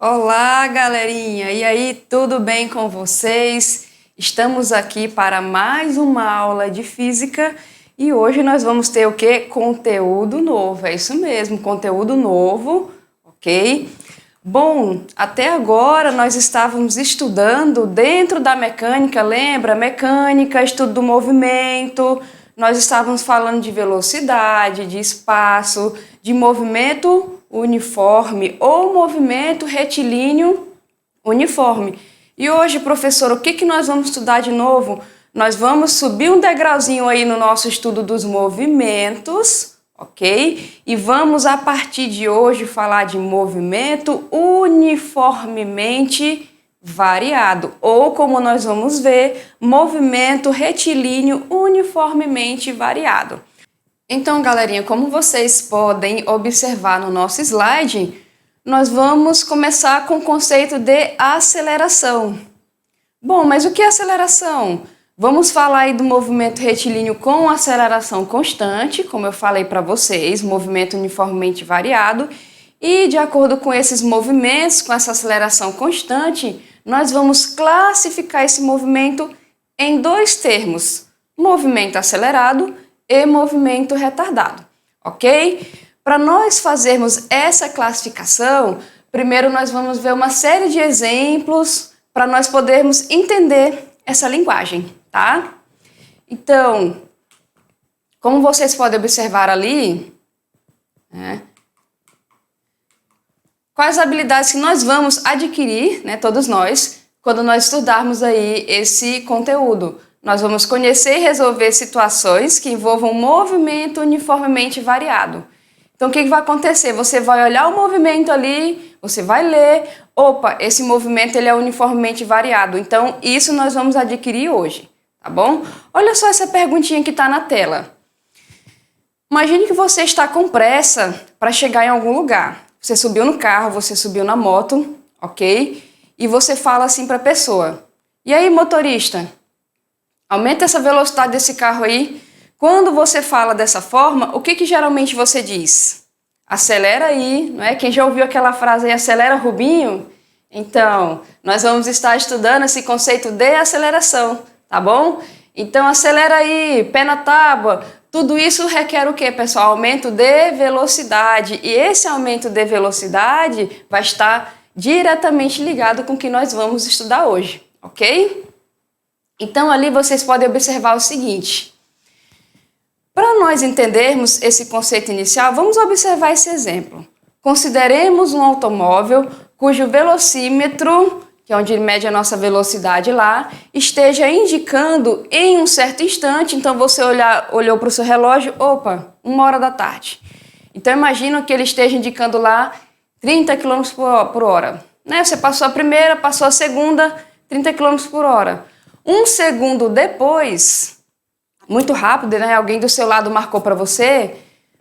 Olá, galerinha! E aí, tudo bem com vocês? Estamos aqui para mais uma aula de física e hoje nós vamos ter o quê? Conteúdo novo, é isso mesmo, conteúdo novo, ok? Bom, até agora nós estávamos estudando dentro da mecânica, lembra? Mecânica, estudo do movimento, nós estávamos falando de velocidade, de espaço, de movimento uniforme ou movimento retilíneo uniforme. E hoje, professor, o que nós vamos estudar de novo? Nós vamos subir um degrauzinho aí no nosso estudo dos movimentos, ok? E vamos, a partir de hoje, falar de movimento uniformemente variado, ou como nós vamos ver, movimento retilíneo uniformemente variado. Então, galerinha, como vocês podem observar no nosso slide, nós vamos começar com o conceito de aceleração. Bom, mas o que é aceleração? Vamos falar aí do movimento retilíneo com aceleração constante, como eu falei para vocês, movimento uniformemente variado. E de acordo com esses movimentos, com essa aceleração constante, nós vamos classificar esse movimento em dois termos: movimento acelerado e movimento retardado, ok? Para nós fazermos essa classificação, primeiro nós vamos ver uma série de exemplos para nós podermos entender essa linguagem, tá? Então, como vocês podem observar ali, quais habilidades que nós vamos adquirir, todos nós, quando nós estudarmos aí esse conteúdo. Nós vamos conhecer e resolver situações que envolvam movimento uniformemente variado. Então, o que vai acontecer? Você vai olhar o movimento ali, você vai ler, opa, esse movimento ele é uniformemente variado. Então, isso nós vamos adquirir hoje, tá bom? Olha só essa perguntinha que está na tela. Imagine que você está com pressa para chegar em algum lugar. Você subiu no carro, você subiu na moto, ok? E você fala assim para a pessoa: e aí, motorista? Aumenta essa velocidade desse carro aí. Quando você fala dessa forma, o que geralmente você diz? Acelera aí, não é? Quem já ouviu aquela frase aí, acelera Rubinho? Então, nós vamos estar estudando esse conceito de aceleração, tá bom? Então, acelera aí, pé na tábua. Tudo isso requer o quê, pessoal? Aumento de velocidade. E esse aumento de velocidade vai estar diretamente ligado com o que nós vamos estudar hoje, ok? Então, ali vocês podem observar o seguinte. Para nós entendermos esse conceito inicial, vamos observar esse exemplo. Consideremos um automóvel cujo velocímetro, que é onde mede a nossa velocidade lá, esteja indicando em um certo instante. Então, você olhou para o seu relógio, opa, 1h da tarde. Então, imagina que ele esteja indicando lá 30 km por hora. Você passou a primeira, passou a segunda, 30 km por hora. Um segundo depois, muito rápido, alguém do seu lado marcou para você,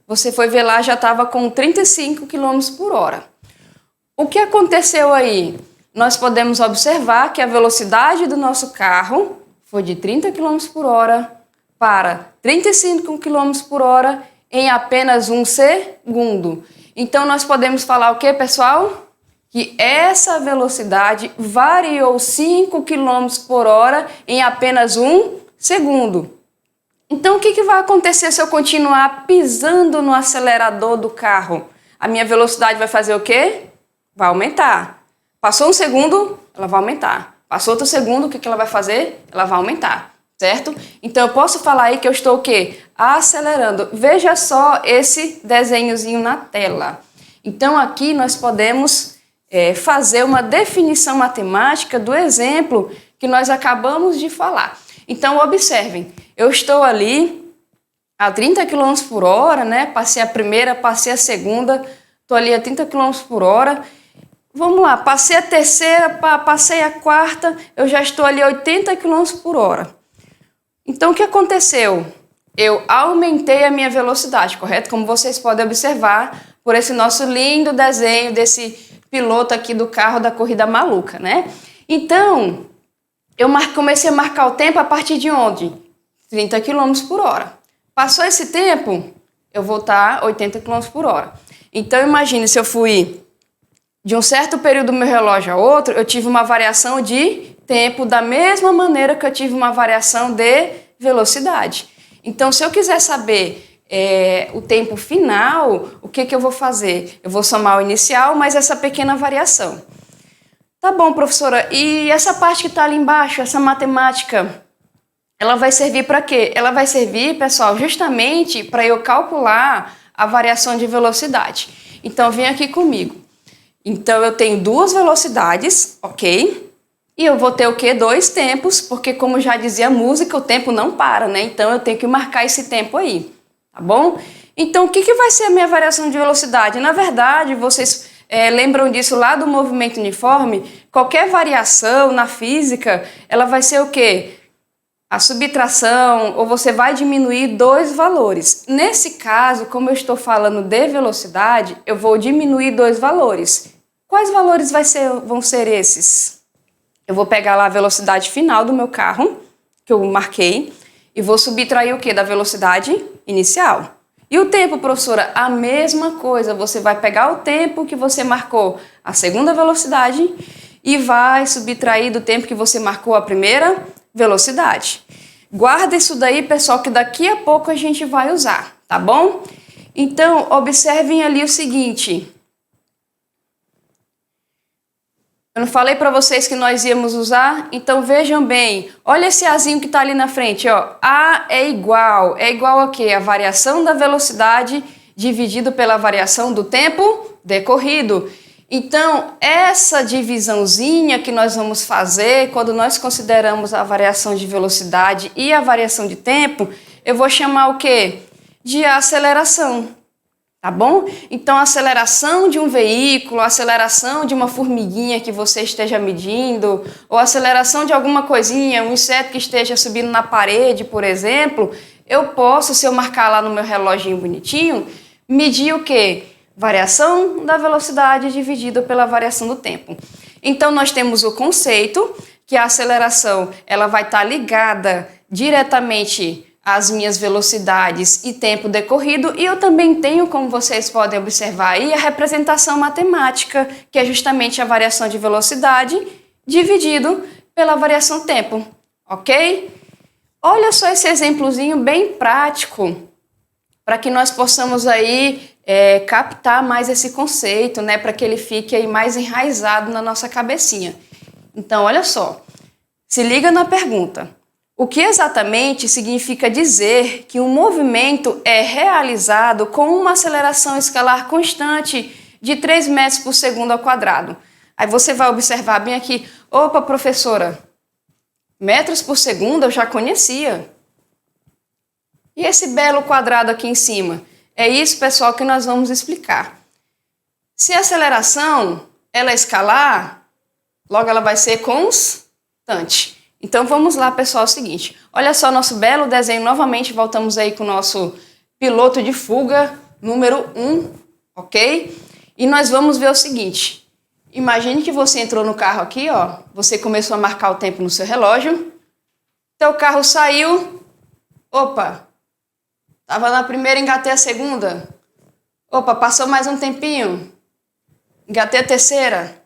você foi ver lá, já estava com 35 km por hora. O que aconteceu aí? Nós podemos observar que a velocidade do nosso carro foi de 30 km por hora para 35 km por hora em apenas um segundo. Então, nós podemos falar o que, pessoal? Que essa velocidade variou 5 km por hora em apenas um segundo. Então, o que vai acontecer se eu continuar pisando no acelerador do carro? A minha velocidade vai fazer o quê? Vai aumentar. Passou um segundo, ela vai aumentar. Passou outro segundo, o que ela vai fazer? Ela vai aumentar, certo? Então, eu posso falar aí que eu estou o quê? Acelerando. Veja só esse desenhozinho na tela. Então, aqui nós podemos fazer uma definição matemática do exemplo que nós acabamos de falar. Então, observem, eu estou ali a 30 km por hora, passei a primeira, passei a segunda, estou ali a 30 km por hora. Vamos lá, passei a terceira, passei a quarta, eu já estou ali a 80 km por hora. Então, o que aconteceu? Eu aumentei a minha velocidade, correto? Como vocês podem observar por esse nosso lindo desenho desse piloto aqui do carro da corrida maluca, Então, eu comecei a marcar o tempo a partir de onde? 30 km por hora. Passou esse tempo, eu vou estar 80 km por hora. Então, imagine se eu fui De um certo período do meu relógio a outro, eu tive uma variação de tempo da mesma maneira que eu tive uma variação de velocidade. Então, se eu quiser saber o tempo final, o que eu vou fazer? Eu vou somar o inicial mais essa pequena variação. Tá bom, professora, e essa parte que está ali embaixo, essa matemática, ela vai servir para quê? Ela vai servir, pessoal, justamente para eu calcular a variação de velocidade. Então, vem aqui comigo. Então, eu tenho duas velocidades, ok? E eu vou ter o quê? Dois tempos, porque como já dizia a música, o tempo não para, né? Então, eu tenho que marcar esse tempo aí, tá bom? Então, o que vai ser a minha variação de velocidade? Na verdade, vocês lembram disso lá do movimento uniforme? Qualquer variação na física, ela vai ser o quê? A subtração, ou você vai diminuir dois valores. Nesse caso, como eu estou falando de velocidade, eu vou diminuir dois valores. Quais valores vão ser esses? Eu vou pegar lá a velocidade final do meu carro, que eu marquei, e vou subtrair o quê? Da velocidade inicial. E o tempo, professora? A mesma coisa. Você vai pegar o tempo que você marcou a segunda velocidade e vai subtrair do tempo que você marcou a primeira velocidade. Guarda isso daí, pessoal, que daqui a pouco a gente vai usar, tá bom? Então, observem ali o seguinte. Eu não falei para vocês que nós íamos usar? Então vejam bem, olha esse Azinho que está ali na frente, ó. A é igual a quê? A variação da velocidade dividido pela variação do tempo decorrido. Então, essa divisãozinha que nós vamos fazer, quando nós consideramos a variação de velocidade e a variação de tempo, eu vou chamar o quê? De aceleração. Tá bom? Então, a aceleração de um veículo, a aceleração de uma formiguinha que você esteja medindo, ou a aceleração de alguma coisinha, um inseto que esteja subindo na parede, por exemplo, eu posso, se eu marcar lá no meu reloginho bonitinho, medir o quê? Variação da velocidade dividida pela variação do tempo. Então, nós temos o conceito que a aceleração ela vai estar ligada diretamente as minhas velocidades e tempo decorrido, e eu também tenho, como vocês podem observar aí, a representação matemática, que é justamente a variação de velocidade dividido pela variação tempo, ok? Olha só esse exemplozinho bem prático, para que nós possamos aí captar mais esse conceito, né, para que ele fique aí mais enraizado na nossa cabecinha. Então, olha só, se liga na pergunta. O que exatamente significa dizer que um movimento é realizado com uma aceleração escalar constante de 3 metros por segundo ao quadrado? Aí você vai observar bem aqui, opa, professora, metros por segundo eu já conhecia. E esse belo quadrado aqui em cima? É isso, pessoal, que nós vamos explicar. Se a aceleração ela é escalar, logo ela vai ser constante. Então, vamos lá, pessoal, é o seguinte. Olha só nosso belo desenho. Novamente, voltamos aí com o nosso piloto de fuga número 1, ok? E nós vamos ver o seguinte. Imagine que você entrou no carro aqui, ó. Você começou a marcar o tempo no seu relógio. Teu carro saiu. Opa, estava na primeira, engatei a segunda. Opa, passou mais um tempinho. Engatei a terceira.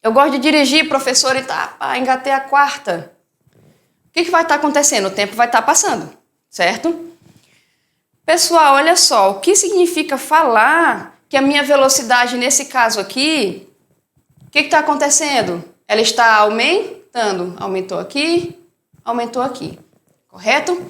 Eu gosto de dirigir, professor, e engatei a quarta. O que vai estar acontecendo? O tempo vai estar passando, certo? Pessoal, olha só, o que significa falar que a minha velocidade, nesse caso aqui, o que está acontecendo? Ela está aumentando. Aumentou aqui, correto?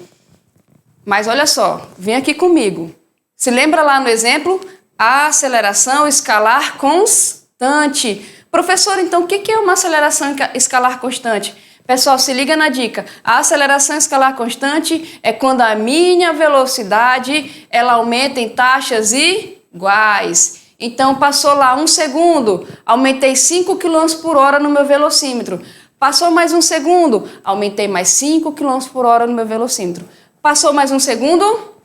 Mas olha só, vem aqui comigo. Se lembra lá no exemplo? A aceleração escalar constante. Professor, então o que é uma aceleração escalar constante? Pessoal, se liga na dica. A aceleração escalar constante é quando a minha velocidade ela aumenta em taxas iguais. Então, passou lá 1 segundo, aumentei 5 km por hora no meu velocímetro. Passou mais 1 segundo, aumentei mais 5 km por hora no meu velocímetro. Passou mais 1 segundo,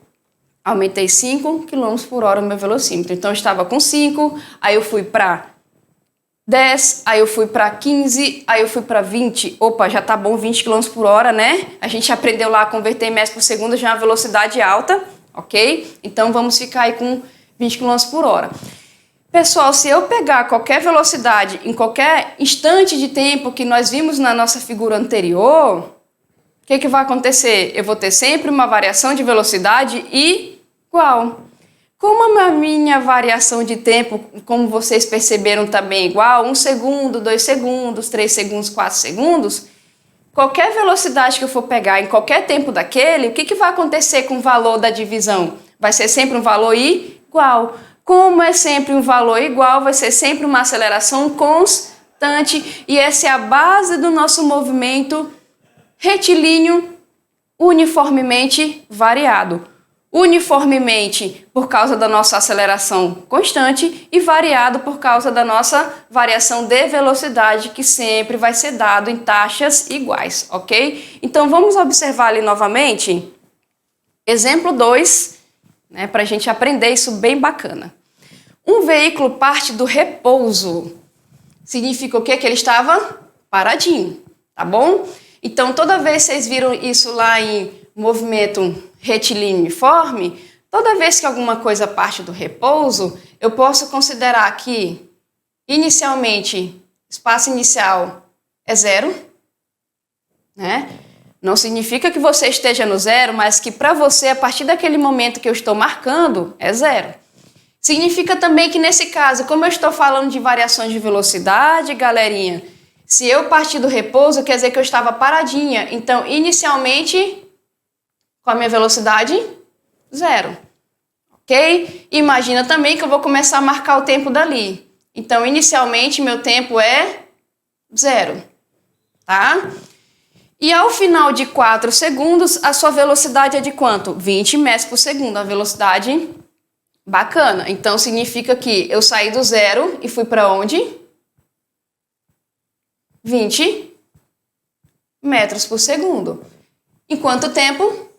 aumentei 5 km por hora no meu velocímetro. Então, eu estava com 5, aí eu fui para 10, aí eu fui para 15, aí eu fui para 20. Opa, já tá bom 20 km por hora, né? A gente aprendeu lá a converter em metros por segundo, já é uma velocidade alta, ok? Então vamos ficar aí com 20 km por hora. Pessoal, se eu pegar qualquer velocidade em qualquer instante de tempo que nós vimos na nossa figura anterior, o que vai acontecer? Eu vou ter sempre uma variação de velocidade igual. Como a minha variação de tempo, como vocês perceberam também, igual, 1 segundo, 2 segundos, 3 segundos, 4 segundos, qualquer velocidade que eu for pegar em qualquer tempo daquele, o que vai acontecer com o valor da divisão? Vai ser sempre um valor igual. Como é sempre um valor igual, vai ser sempre uma aceleração constante. E essa é a base do nosso movimento retilíneo uniformemente variado. Uniformemente por causa da nossa aceleração constante e variado por causa da nossa variação de velocidade, que sempre vai ser dado em taxas iguais, ok? Então vamos observar ali novamente. Exemplo 2, né, para a gente aprender isso bem bacana. Um veículo parte do repouso. Significa o quê? Que ele estava paradinho, tá bom? Então toda vez que vocês viram isso lá em movimento retilíneo uniforme, toda vez que alguma coisa parte do repouso, eu posso considerar que, inicialmente, espaço inicial é 0, né? Não significa que você esteja no 0, mas que para você, a partir daquele momento que eu estou marcando, é 0. Significa também que, nesse caso, como eu estou falando de variações de velocidade, galerinha, se eu partir do repouso, quer dizer que eu estava paradinha. Então, inicialmente, com a minha velocidade, 0. Ok? Imagina também que eu vou começar a marcar o tempo dali. Então, inicialmente, meu tempo é 0. Tá? E ao final de 4 segundos, a sua velocidade é de quanto? 20 metros por segundo. A velocidade bacana. Então, significa que eu saí do 0 e fui para onde? 20 metros por segundo. Em quanto tempo?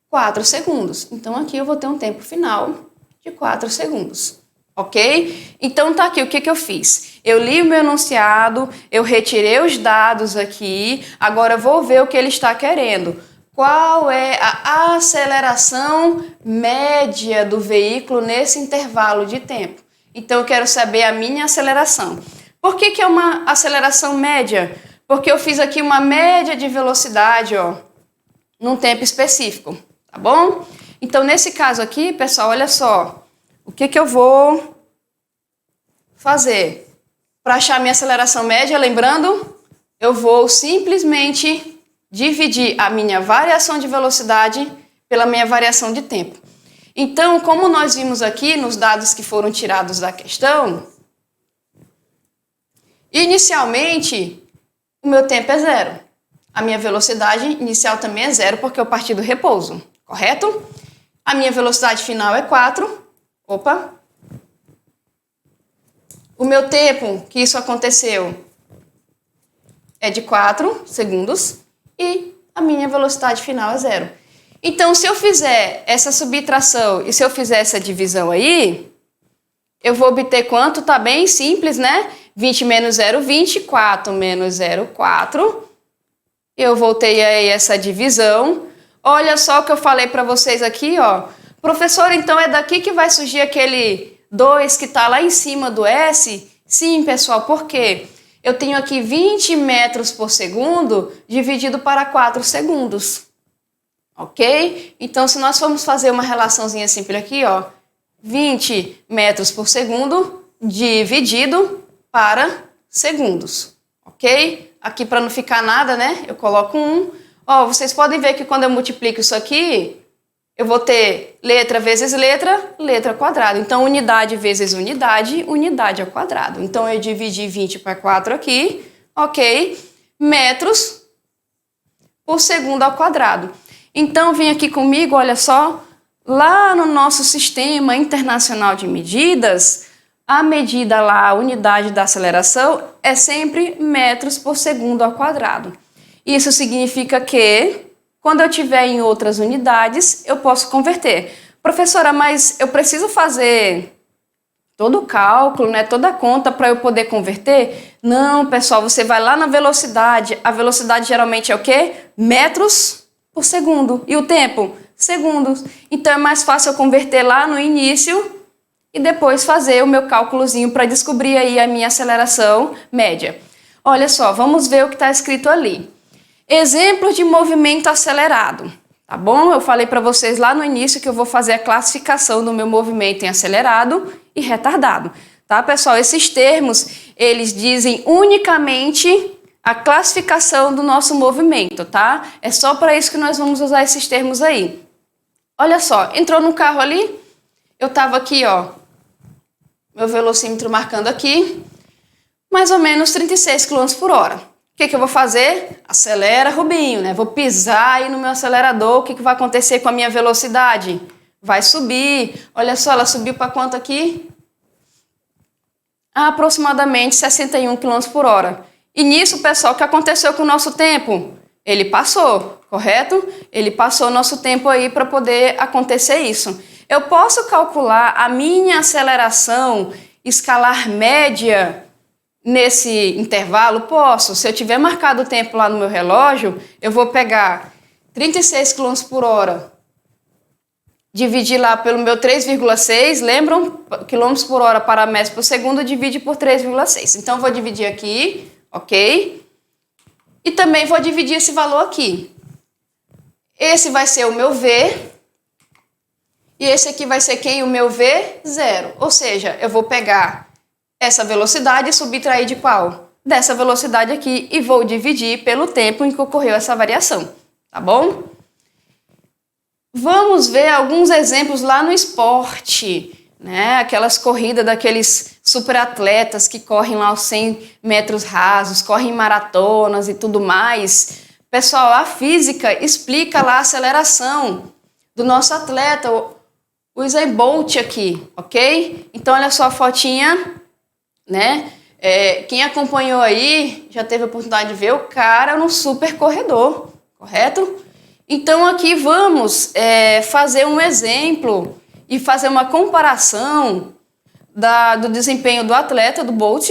4 segundos. Então, aqui eu vou ter um tempo final de 4 segundos. Ok? Então, tá aqui o que eu fiz. Eu li o meu enunciado, eu retirei os dados aqui, agora eu vou ver o que ele está querendo. Qual é a aceleração média do veículo nesse intervalo de tempo? Então, eu quero saber a minha aceleração. Por que é uma aceleração média? Porque eu fiz aqui uma média de velocidade, ó, num tempo específico. Tá bom? Então, nesse caso aqui, pessoal, olha só. O que eu vou fazer? Para achar a minha aceleração média, lembrando, eu vou simplesmente dividir a minha variação de velocidade pela minha variação de tempo. Então, como nós vimos aqui nos dados que foram tirados da questão, inicialmente, o meu tempo é 0. A minha velocidade inicial também é 0, porque eu parti do repouso. Correto? A minha velocidade final é 4. Opa! O meu tempo que isso aconteceu é de 4 segundos e a minha velocidade final é 0. Então, se eu fizer essa subtração e se eu fizer essa divisão aí, eu vou obter quanto? Tá bem simples, né? 20 menos 0, 20. 4 menos 0, 4. Eu voltei aí essa divisão. Olha só o que eu falei para vocês aqui, ó. Professor, então é daqui que vai surgir aquele 2 que está lá em cima do S? Sim, pessoal, por quê? Eu tenho aqui 20 metros por segundo dividido para 4 segundos. Ok? Então, se nós formos fazer uma relaçãozinha simples aqui, ó. 20 metros por segundo dividido para segundos. Ok? Aqui, para não ficar nada, né? Eu coloco 1. Ó, vocês podem ver que quando eu multiplico isso aqui, eu vou ter letra vezes letra, letra ao quadrado. Então, unidade vezes unidade, unidade ao quadrado. Então, eu dividi 20 para 4 aqui, ok? Metros por segundo ao quadrado. Então, vem aqui comigo, olha só, lá no nosso Sistema Internacional de Medidas, a medida lá, a unidade da aceleração, é sempre metros por segundo ao quadrado. Isso significa que, quando eu tiver em outras unidades, eu posso converter. Professora, mas eu preciso fazer todo o cálculo, né, toda a conta para eu poder converter? Não, pessoal, você vai lá na velocidade. A velocidade geralmente é o quê? Metros por segundo. E o tempo? Segundos. Então é mais fácil eu converter lá no início e depois fazer o meu cálculozinho para descobrir aí a minha aceleração média. Olha só, vamos ver o que está escrito ali. Exemplo de movimento acelerado, tá bom? Eu falei para vocês lá no início que eu vou fazer a classificação do meu movimento em acelerado e retardado, tá, pessoal? Esses termos, eles dizem unicamente a classificação do nosso movimento, tá? É só para isso que nós vamos usar esses termos aí. Olha só, entrou no carro ali, eu tava aqui, ó, meu velocímetro marcando aqui, mais ou menos 36 km por hora. O que eu vou fazer? Acelera, Rubinho, né? Vou pisar aí no meu acelerador. O que vai acontecer com a minha velocidade? Vai subir. Olha só, ela subiu para quanto aqui? Aproximadamente 61 km por hora. E nisso, pessoal, o que aconteceu com o nosso tempo? Ele passou, correto? Ele passou o nosso tempo aí para poder acontecer isso. Eu posso calcular a minha aceleração escalar média nesse intervalo? Posso. Se eu tiver marcado o tempo lá no meu relógio, eu vou pegar 36 km por hora, dividir lá pelo meu 3,6, lembram? Quilômetros por hora para metros por segundo, divide por 3,6. Então, eu vou dividir aqui, ok? E também vou dividir esse valor aqui. Esse vai ser o meu V, e esse aqui vai ser quem? O meu V, zero. Ou seja, eu vou pegar essa velocidade e subtrair de qual? Dessa velocidade aqui e vou dividir pelo tempo em que ocorreu essa variação, tá bom? Vamos ver alguns exemplos lá no esporte, né? Aquelas corridas daqueles superatletas que correm lá os 100 metros rasos, correm maratonas e tudo mais. Pessoal, a física explica lá a aceleração do nosso atleta, o Usain Bolt aqui, ok? Então, olha só a fotinha, né? Quem acompanhou aí já teve a oportunidade de ver o cara no super corredor, correto? Então aqui vamos fazer um exemplo e fazer uma comparação do desempenho do atleta, do Bolt,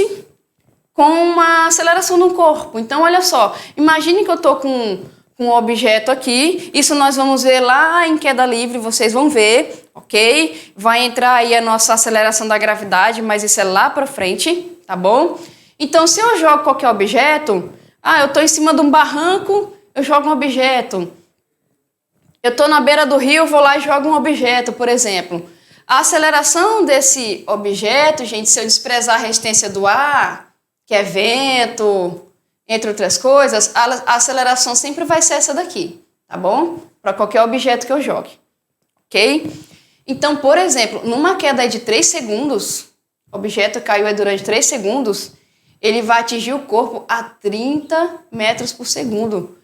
com uma aceleração no corpo. Então olha só, imagine que eu estou com um objeto aqui, isso nós vamos ver lá em queda livre, vocês vão ver, ok? Vai entrar aí a nossa aceleração da gravidade, mas isso é lá para frente, tá bom? Então, se eu jogo qualquer objeto, eu estou em cima de um barranco, eu jogo um objeto. Eu estou na beira do rio, vou lá e jogo um objeto, por exemplo. A aceleração desse objeto, gente, se eu desprezar a resistência do ar, que é vento, entre outras coisas, a aceleração sempre vai ser essa daqui, tá bom? Para qualquer objeto que eu jogue, ok? Então, por exemplo, numa queda de 3 segundos, o objeto caiu durante 3 segundos, ele vai atingir o corpo a 30 metros por segundo.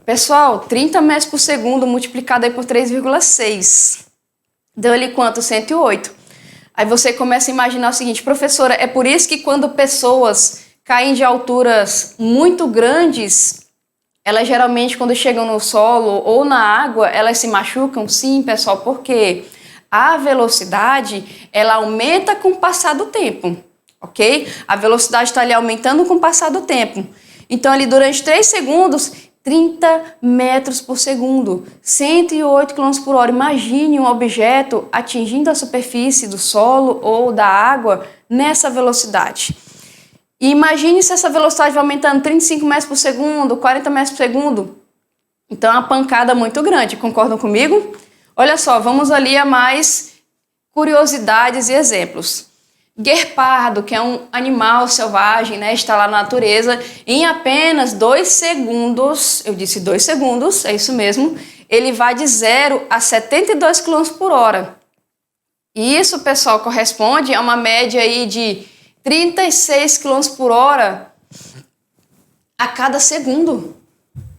Pessoal, 30 metros por segundo multiplicado aí por 3,6. Deu ali quanto? 108. Aí você começa a imaginar o seguinte, professora, é por isso que quando pessoas caem de alturas muito grandes, elas geralmente quando chegam no solo ou na água, elas se machucam? Sim, pessoal, porque a velocidade, ela aumenta com o passar do tempo, ok? A velocidade está ali aumentando com o passar do tempo. Então, ali durante 3 segundos, 30 metros por segundo, 108 km por hora. Imagine um objeto atingindo a superfície do solo ou da água nessa velocidade. E imagine se essa velocidade vai aumentando 35 metros por segundo, 40 metros por segundo. Então é uma pancada muito grande, concordam comigo? Olha só, vamos ali a mais curiosidades e exemplos. Guepardo, que é um animal selvagem, né, está lá na natureza, em apenas 2 segundos, eu disse 2 segundos, é isso mesmo, ele vai de 0 a 72 km por hora. E isso, pessoal, corresponde a uma média aí de 36 km por hora a cada segundo.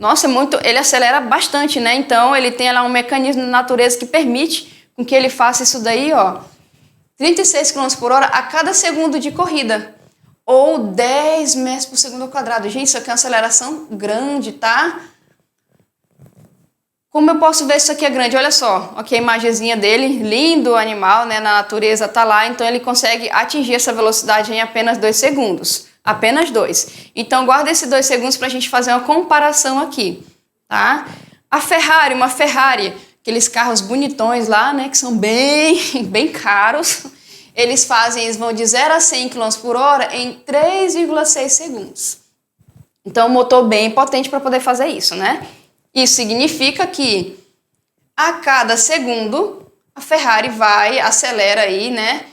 Nossa, é muito, ele acelera bastante, né? Então, ele tem lá um mecanismo na natureza que permite com que ele faça isso daí, ó. 36 km por hora a cada segundo de corrida. Ou 10 metros por segundo ao quadrado. Gente, isso aqui é uma aceleração grande, tá? Como eu posso ver isso aqui é grande? Olha só, aqui a imagenzinha dele, lindo animal, né? Na natureza tá lá, então ele consegue atingir essa velocidade em apenas 2 segundos. Apenas 2. Então guarda esses 2 segundos para a gente fazer uma comparação aqui, tá? A Ferrari, uma Ferrari, aqueles carros bonitões lá, né? Que são bem caros. eles vão de 0 a 100 km por hora em 3,6 segundos. Então, um motor bem potente para poder fazer isso, né? Isso significa que a cada segundo a Ferrari acelera aí, né,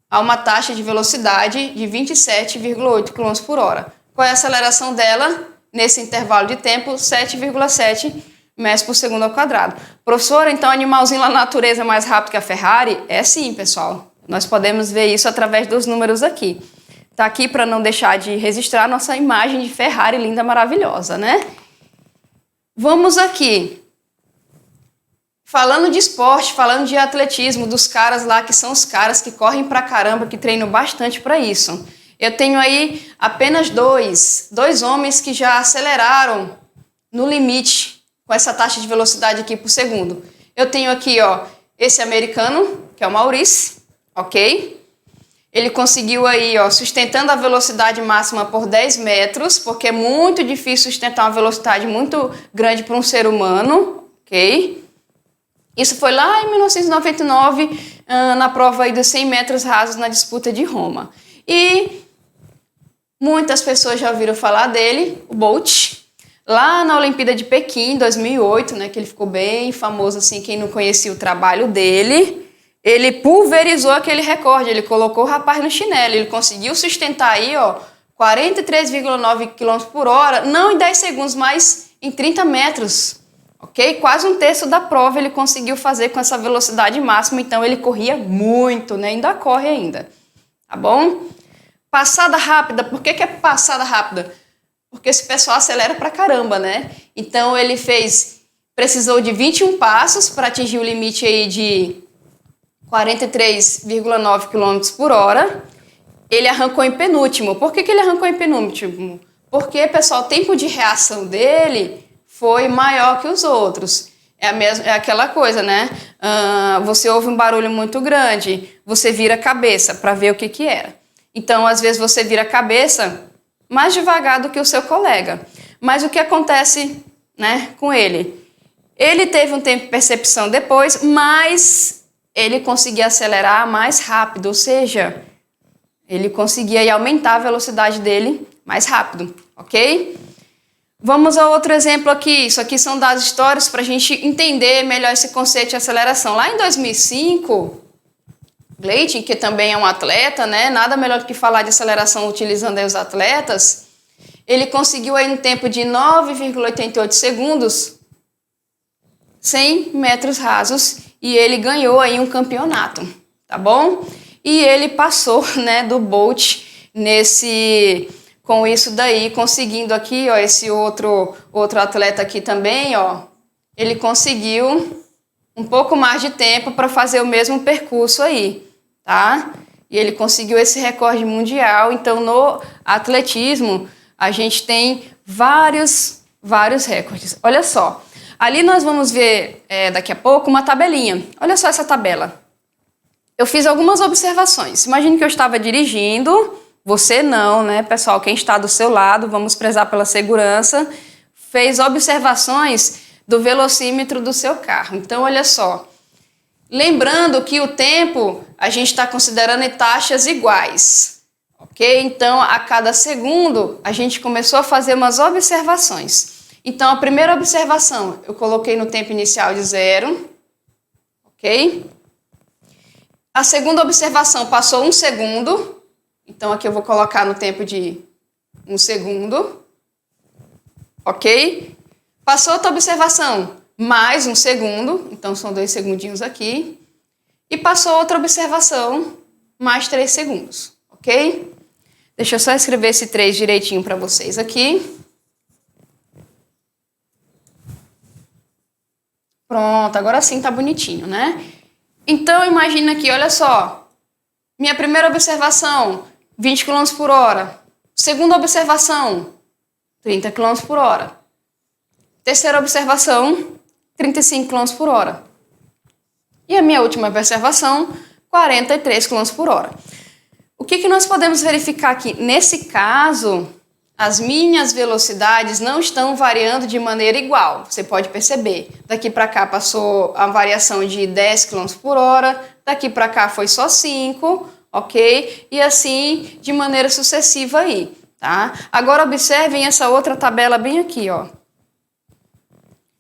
a uma taxa de velocidade de 27,8 km por hora. Qual é a aceleração dela nesse intervalo de tempo? 7,7 metros por segundo ao quadrado. Professora, então animalzinho lá na natureza é mais rápido que a Ferrari? É sim, pessoal. Nós podemos ver isso através dos números aqui. Tá aqui para não deixar de registrar nossa imagem de Ferrari linda, maravilhosa, né? Vamos aqui. Falando de esporte, falando de atletismo, dos caras lá que são os caras que correm pra caramba, que treinam bastante para isso. Eu tenho aí apenas dois homens que já aceleraram no limite com essa taxa de velocidade aqui por segundo. Eu tenho aqui, ó, esse americano, que é o Maurice, ok? Ele conseguiu aí, ó, sustentando a velocidade máxima por 10 metros, porque é muito difícil sustentar uma velocidade muito grande para um ser humano, ok? Isso foi lá em 1999, na prova aí dos 100 metros rasos na disputa de Roma. E muitas pessoas já ouviram falar dele, o Bolt, lá na Olimpíada de Pequim, em 2008, né, que ele ficou bem famoso, assim, quem não conhecia o trabalho dele, ele pulverizou aquele recorde, ele colocou o rapaz no chinelo, ele conseguiu sustentar aí, ó, 43,9 km por hora, não em 10 segundos, mas em 30 metros. Ok? Quase um terço da prova ele conseguiu fazer com essa velocidade máxima, então ele corria muito, né? Ainda corre ainda, tá bom? Passada rápida, por que é passada rápida? Porque esse pessoal acelera pra caramba, né? Então ele precisou de 21 passos para atingir o limite aí de 43,9 km por hora. Ele arrancou em penúltimo. Por que ele arrancou em penúltimo? Porque, pessoal, o tempo de reação dele foi maior que os outros. É aquela coisa, né? Você ouve um barulho muito grande, você vira a cabeça para ver o que era. Então, às vezes, você vira a cabeça mais devagar do que o seu colega. Mas o que acontece, né, com ele? Ele teve um tempo de percepção depois, mas ele conseguia acelerar mais rápido, ou seja, ele conseguia aí aumentar a velocidade dele mais rápido, ok? Vamos a outro exemplo aqui. Isso aqui são dados históricos para a gente entender melhor esse conceito de aceleração. Lá em 2005, Gleitin, que também é um atleta, né? Nada melhor do que falar de aceleração utilizando aí os atletas. Ele conseguiu aí um tempo de 9,88 segundos, 100 metros rasos, e ele ganhou aí um campeonato, tá bom? E ele passou, né, do Bolt com isso daí, conseguindo aqui, ó, esse outro atleta aqui também, ó, ele conseguiu um pouco mais de tempo para fazer o mesmo percurso aí, tá? E ele conseguiu esse recorde mundial. Então, no atletismo, a gente tem vários recordes. Olha só, ali nós vamos ver daqui a pouco uma tabelinha. Olha só essa tabela. Eu fiz algumas observações. Imagine que eu estava dirigindo, você não, né, pessoal? Quem está do seu lado, vamos prezar pela segurança, fez observações do velocímetro do seu carro. Então, olha só. Lembrando que o tempo a gente está considerando em taxas iguais, ok? Então, a cada segundo, a gente começou a fazer umas observações. Então, a primeira observação, eu coloquei no tempo inicial de 0, ok? A segunda observação passou 1 segundo, então aqui eu vou colocar no tempo de 1 segundo, ok? Passou outra observação, mais 1 segundo, então são 2 segundinhos aqui. E passou outra observação, mais 3 segundos, ok? Deixa eu só escrever esse 3 direitinho para vocês aqui. Pronto, agora sim tá bonitinho, né? Então, imagina aqui, olha só. Minha primeira observação, 20 km por hora. Segunda observação, 30 km por hora. Terceira observação, 35 km por hora. E a minha última observação, 43 km por hora. O que nós podemos verificar aqui? Nesse caso, as minhas velocidades não estão variando de maneira igual. Você pode perceber. Daqui para cá passou a variação de 10 km por hora, daqui para cá foi só 5, ok? E assim de maneira sucessiva aí, tá? Agora observem essa outra tabela bem aqui, ó.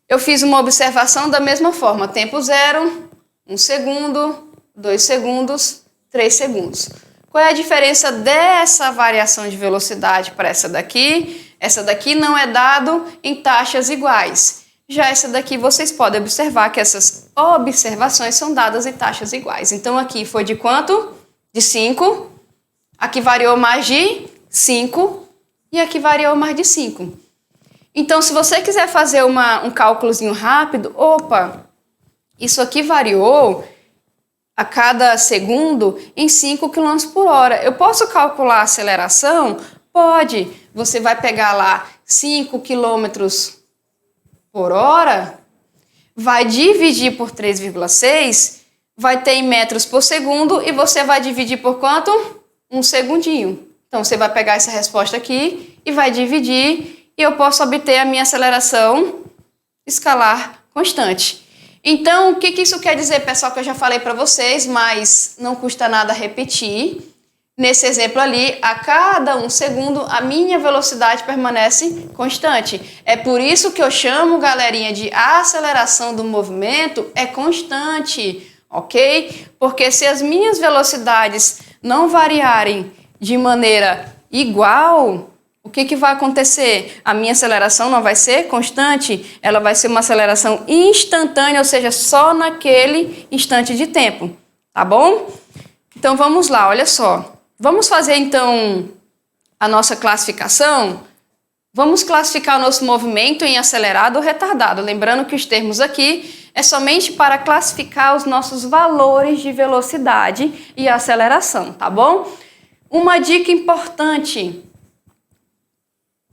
Eu fiz uma observação da mesma forma, tempo 0, 1 segundo, 2 segundos, 3 segundos. Qual é a diferença dessa variação de velocidade para essa daqui? Essa daqui não é dado em taxas iguais. Já essa daqui vocês podem observar que essas observações são dadas em taxas iguais. Então aqui foi de quanto? De 5. Aqui variou mais de 5 e aqui variou mais de 5. Então se você quiser fazer um cálculozinho rápido, opa, isso aqui variou a cada segundo em 5 km por hora. Eu posso calcular a aceleração? Pode. Você vai pegar lá 5 km por hora, vai dividir por 3,6, vai ter em metros por segundo e você vai dividir por quanto? 1 segundinho. Então você vai pegar essa resposta aqui e vai dividir e eu posso obter a minha aceleração escalar constante. Então, o que isso quer dizer, pessoal, que eu já falei para vocês, mas não custa nada repetir. Nesse exemplo ali, a cada 1 segundo, a minha velocidade permanece constante. É por isso que eu chamo, galerinha, de aceleração do movimento é constante, ok? Porque se as minhas velocidades não variarem de maneira igual, o que vai acontecer? A minha aceleração não vai ser constante, ela vai ser uma aceleração instantânea, ou seja, só naquele instante de tempo, tá bom? Então vamos lá, olha só. Vamos fazer então a nossa classificação? Vamos classificar o nosso movimento em acelerado ou retardado. Lembrando que os termos aqui é somente para classificar os nossos valores de velocidade e aceleração, tá bom? Uma dica importante.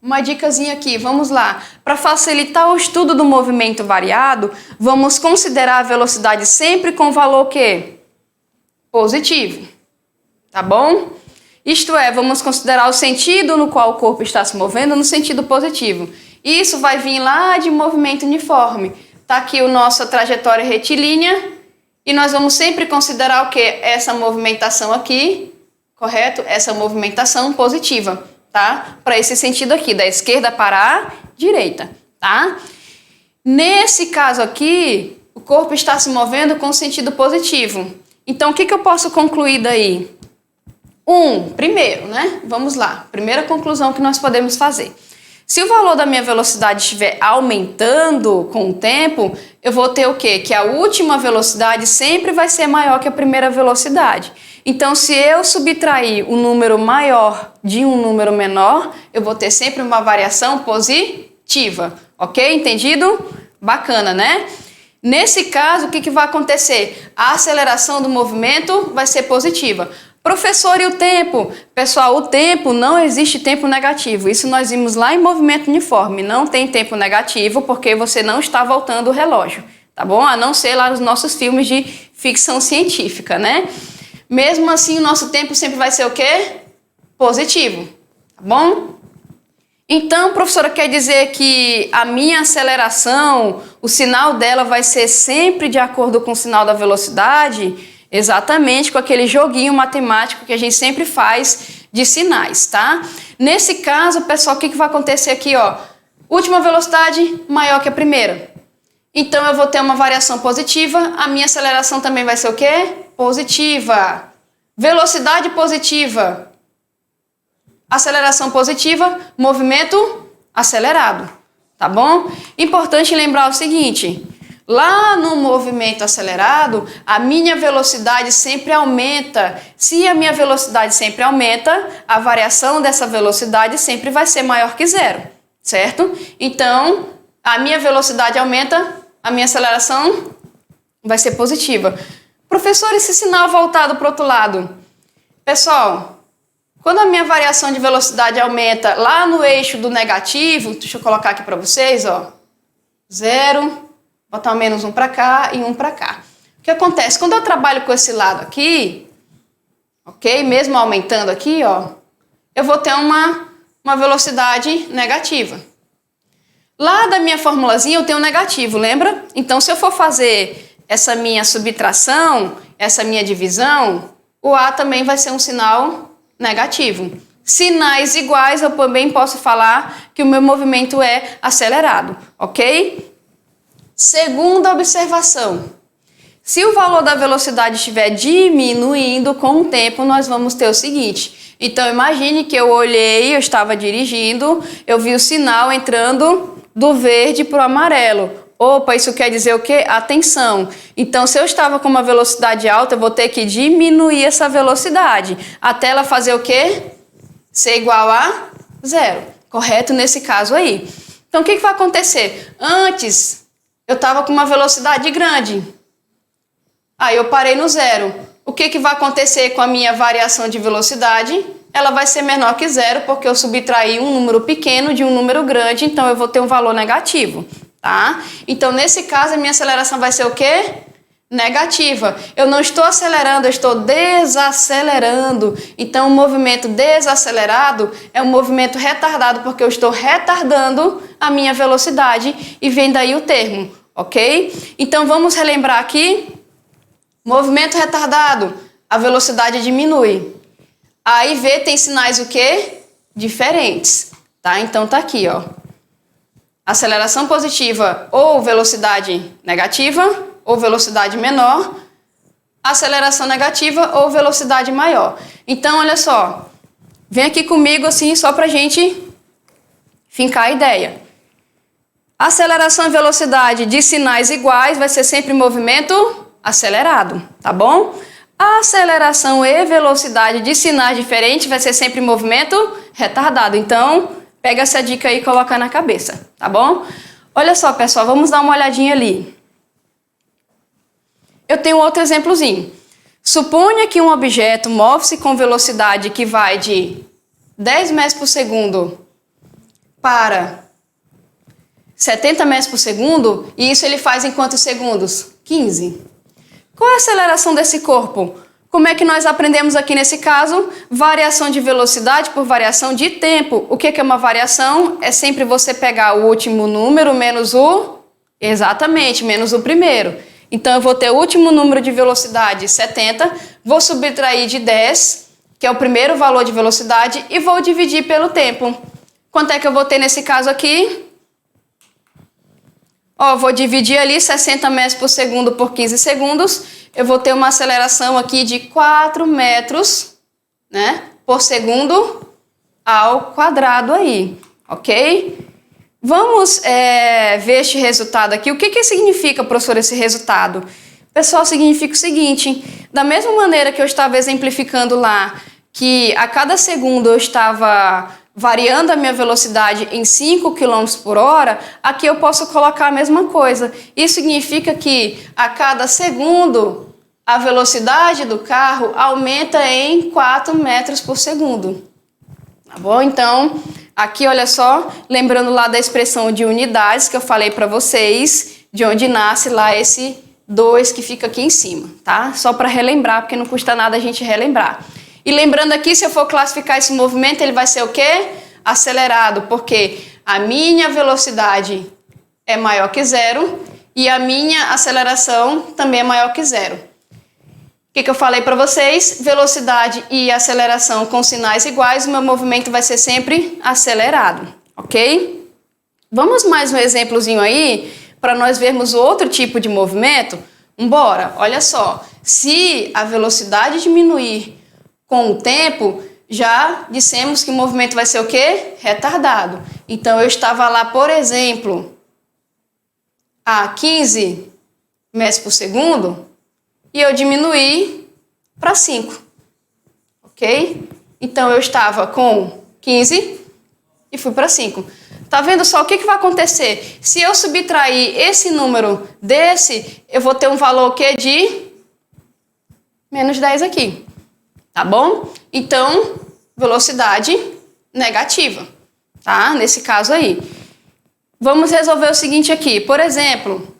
Uma dicasinha aqui, vamos lá. Para facilitar o estudo do movimento variado, vamos considerar a velocidade sempre com valor quê? Positivo, tá bom? Isto é, vamos considerar o sentido no qual o corpo está se movendo no sentido positivo. Isso vai vir lá de movimento uniforme. Tá aqui a nossa trajetória retilínea e nós vamos sempre considerar o quê? Essa movimentação aqui, correto? Essa movimentação positiva. Tá? Para esse sentido aqui, da esquerda para a direita, tá? Nesse caso aqui, o corpo está se movendo com sentido positivo. Então, o que eu posso concluir daí? Primeiro, né? Vamos lá. Primeira conclusão que nós podemos fazer. Se o valor da minha velocidade estiver aumentando com o tempo, eu vou ter o quê? Que a última velocidade sempre vai ser maior que a primeira velocidade. Então, se eu subtrair um número maior de um número menor, eu vou ter sempre uma variação positiva, ok? Entendido? Bacana, né? Nesse caso, o que vai acontecer? A aceleração do movimento vai ser positiva. Professor, e o tempo? Pessoal, o tempo, não existe tempo negativo. Isso nós vimos lá em movimento uniforme. Não tem tempo negativo porque você não está voltando o relógio, tá bom? A não ser lá nos nossos filmes de ficção científica, né? Mesmo assim, o nosso tempo sempre vai ser o quê? Positivo, tá bom? Então, professora, quer dizer que a minha aceleração, o sinal dela vai ser sempre de acordo com o sinal da velocidade? Exatamente, com aquele joguinho matemático que a gente sempre faz de sinais, tá? Nesse caso, pessoal, o que vai acontecer aqui, ó? Última velocidade maior que a primeira. Então, eu vou ter uma variação positiva, a minha aceleração também vai ser o quê? Positiva. Velocidade positiva. Aceleração positiva, movimento acelerado, tá bom? Importante lembrar o seguinte, lá no movimento acelerado, a minha velocidade sempre aumenta. Se a minha velocidade sempre aumenta, a variação dessa velocidade sempre vai ser maior que zero, certo? Então, a minha velocidade aumenta, a minha aceleração vai ser positiva. Professor, esse sinal voltado para o outro lado? Pessoal, quando a minha variação de velocidade aumenta lá no eixo do negativo, deixa eu colocar aqui para vocês, ó, 0, botar menos 1 para cá e 1 para cá. O que acontece? Quando eu trabalho com esse lado aqui, ok? Mesmo aumentando aqui, ó, eu vou ter uma velocidade negativa. Lá da minha formulazinha eu tenho um negativo, lembra? Então, se eu for fazer essa minha subtração, essa minha divisão, o A também vai ser um sinal negativo. Sinais iguais, eu também posso falar que o meu movimento é acelerado, ok? Segunda observação. Se o valor da velocidade estiver diminuindo com o tempo, nós vamos ter o seguinte. Então, imagine que eu olhei, eu estava dirigindo, eu vi o sinal entrando do verde para o amarelo. Opa, isso quer dizer o quê? Atenção. Então, se eu estava com uma velocidade alta, eu vou ter que diminuir essa velocidade. Até ela fazer o quê? Ser igual a 0. Correto nesse caso aí. Então, o que vai acontecer? Antes, eu estava com uma velocidade grande. Aí eu parei no 0. O que vai acontecer com a minha variação de velocidade? Ela vai ser menor que 0, porque eu subtraí um número pequeno de um número grande, então eu vou ter um valor negativo, tá? Então, nesse caso, a minha aceleração vai ser o quê? Negativa. Eu não estou acelerando, eu estou desacelerando. Então, o movimento desacelerado é um movimento retardado, porque eu estou retardando a minha velocidade e vem daí o termo, ok? Então, vamos relembrar aqui. Movimento retardado, a velocidade diminui. A e V tem sinais o quê? Diferentes, tá? Então, tá aqui, ó. Aceleração positiva ou velocidade negativa, ou velocidade menor, aceleração negativa ou velocidade maior. Então, olha só, vem aqui comigo assim, só pra gente fincar a ideia. Aceleração e velocidade de sinais iguais vai ser sempre movimento acelerado, tá bom? A aceleração e velocidade de sinais diferentes vai ser sempre movimento retardado. Então, pega essa dica aí e coloca na cabeça, tá bom? Olha só, pessoal, vamos dar uma olhadinha ali. Eu tenho outro exemplozinho. Suponha que um objeto move-se com velocidade que vai de 10 metros por segundo para 70 metros por segundo, e isso ele faz em quantos segundos? 15. Qual é a aceleração desse corpo? Como é que nós aprendemos aqui nesse caso? Variação de velocidade por variação de tempo. O que é uma variação? É sempre você pegar o último número menos o... Exatamente, menos o primeiro. Então, eu vou ter o último número de velocidade, 70, vou subtrair de 10, que é o primeiro valor de velocidade, e vou dividir pelo tempo. Quanto é que eu vou ter nesse caso aqui? Ó, vou dividir ali 60 metros por segundo por 15 segundos, eu vou ter uma aceleração aqui de 4 metros, né, por segundo ao quadrado aí, ok? Vamos ver este resultado aqui. O que significa, professor, esse resultado? Pessoal, significa o seguinte, da mesma maneira que eu estava exemplificando lá, que a cada segundo eu estava variando a minha velocidade em 5 km por hora, aqui eu posso colocar a mesma coisa. Isso significa que a cada segundo a velocidade do carro aumenta em 4 metros por segundo. Tá bom? Então, aqui olha só, lembrando lá da expressão de unidades que eu falei para vocês, de onde nasce lá esse 2 que fica aqui em cima, tá? Só para relembrar, porque não custa nada a gente relembrar. E lembrando aqui, se eu for classificar esse movimento, ele vai ser o quê? Acelerado, porque a minha velocidade é maior que 0 e a minha aceleração também é maior que 0. O que eu falei para vocês? Velocidade e aceleração com sinais iguais, o meu movimento vai ser sempre acelerado, ok? Vamos mais um exemplozinho aí, para nós vermos outro tipo de movimento? Embora, olha só, se a velocidade diminuir com o tempo, já dissemos que o movimento vai ser o quê? Retardado. Então, eu estava lá, por exemplo, a 15 metros por segundo e eu diminuí para 5, ok? Então, eu estava com 15 e fui para 5. Tá vendo só o que vai acontecer? Se eu subtrair esse número desse, eu vou ter um valor o quê? De menos 10 aqui. Tá bom? Então, velocidade negativa, tá? Nesse caso aí. Vamos resolver o seguinte aqui. Por exemplo,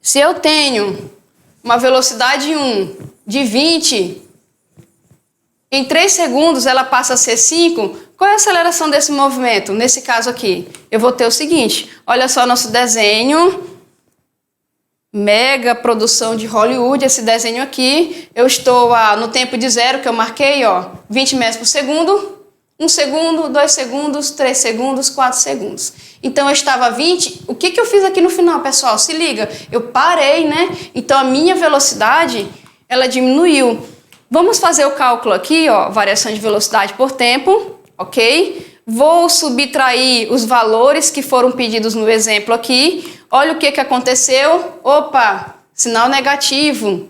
se eu tenho uma velocidade 1 de 20, em 3 segundos ela passa a ser 5, qual é a aceleração desse movimento? Nesse caso aqui, eu vou ter o seguinte, olha só nosso desenho. mega produção de Hollywood, esse desenho aqui. Eu estou no tempo de 0, que eu marquei, 20 metros por segundo. 1 segundo, 2 segundos, 3 segundos, 4 segundos. Então, eu estava a 20. O que eu fiz aqui no final, pessoal? Se liga, eu parei, né? Então, a minha velocidade, ela diminuiu. Vamos fazer o cálculo aqui, variação de velocidade por tempo, ok? Vou subtrair os valores que foram pedidos no exemplo aqui. Olha o que aconteceu. Opa, sinal negativo.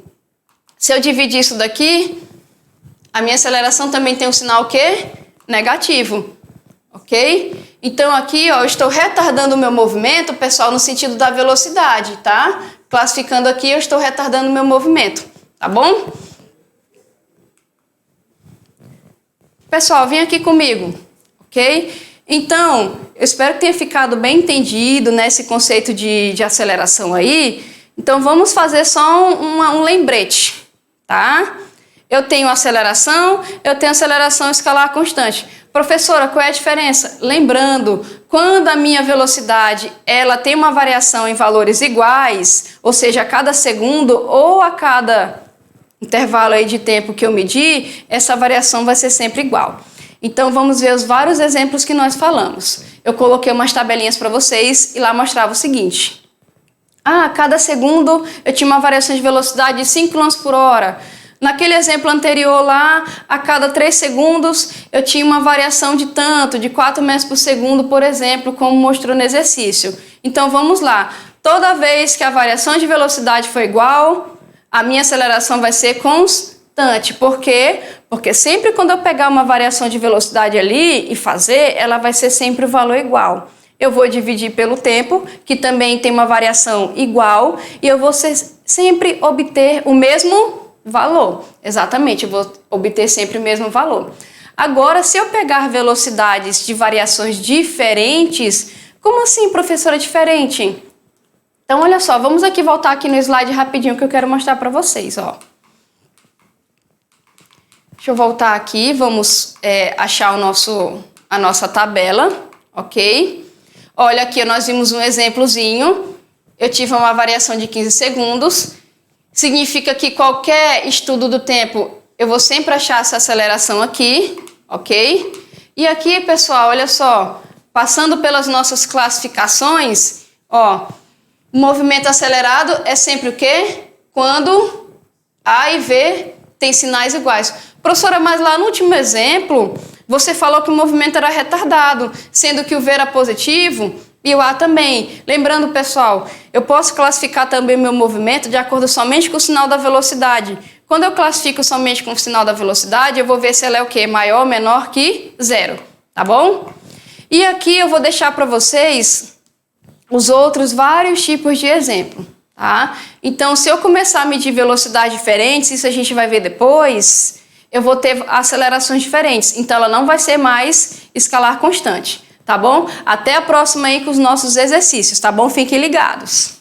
Se eu dividir isso daqui, a minha aceleração também tem um sinal o quê? Negativo, ok? Então aqui, eu estou retardando o meu movimento, pessoal, no sentido da velocidade, tá? Classificando aqui, eu estou retardando o meu movimento, tá bom? Pessoal, vem aqui comigo, ok? Então, eu espero que tenha ficado bem entendido, né, esse conceito de aceleração aí. Então, vamos fazer só um lembrete, tá? Eu tenho aceleração escalar constante. Professora, qual é a diferença? Lembrando, quando a minha velocidade ela tem uma variação em valores iguais, ou seja, a cada segundo ou a cada intervalo aí de tempo que eu medir, essa variação vai ser sempre igual. Então, vamos ver os vários exemplos que nós falamos. Eu coloquei umas tabelinhas para vocês e lá mostrava o seguinte. A cada segundo eu tinha uma variação de velocidade de 5 km por hora. Naquele exemplo anterior lá, a cada 3 segundos, eu tinha uma variação de tanto, de 4 metros por segundo, por exemplo, como mostrou no exercício. Então, vamos lá. Toda vez que a variação de velocidade for igual, a minha aceleração vai ser constante. Por quê? Porque sempre quando eu pegar uma variação de velocidade ali e fazer, ela vai ser sempre o valor igual. Eu vou dividir pelo tempo, que também tem uma variação igual, e eu vou sempre obter o mesmo valor. Exatamente, eu vou obter sempre o mesmo valor. Agora, se eu pegar velocidades de variações diferentes, como assim, professora, diferente? Então, olha só, vamos aqui voltar aqui no slide rapidinho que eu quero mostrar para vocês, Deixa eu voltar aqui, vamos achar a nossa tabela, ok? Olha aqui, nós vimos um exemplozinho, eu tive uma variação de 15 segundos, significa que qualquer estudo do tempo, eu vou sempre achar essa aceleração aqui, ok? E aqui, pessoal, olha só, passando pelas nossas classificações, o movimento acelerado é sempre o quê? Quando A e V têm sinais iguais. Professora, mas lá no último exemplo, você falou que o movimento era retardado, sendo que o V era positivo e o A também. Lembrando, pessoal, eu posso classificar também o meu movimento de acordo somente com o sinal da velocidade. Quando eu classifico somente com o sinal da velocidade, eu vou ver se ela é o quê? Maior ou menor que 0, tá bom? E aqui eu vou deixar para vocês os outros vários tipos de exemplo, tá? Então, se eu começar a medir velocidades diferentes, isso a gente vai ver depois, eu vou ter acelerações diferentes. Então, ela não vai ser mais escalar constante, tá bom? Até a próxima aí com os nossos exercícios, tá bom? Fiquem ligados.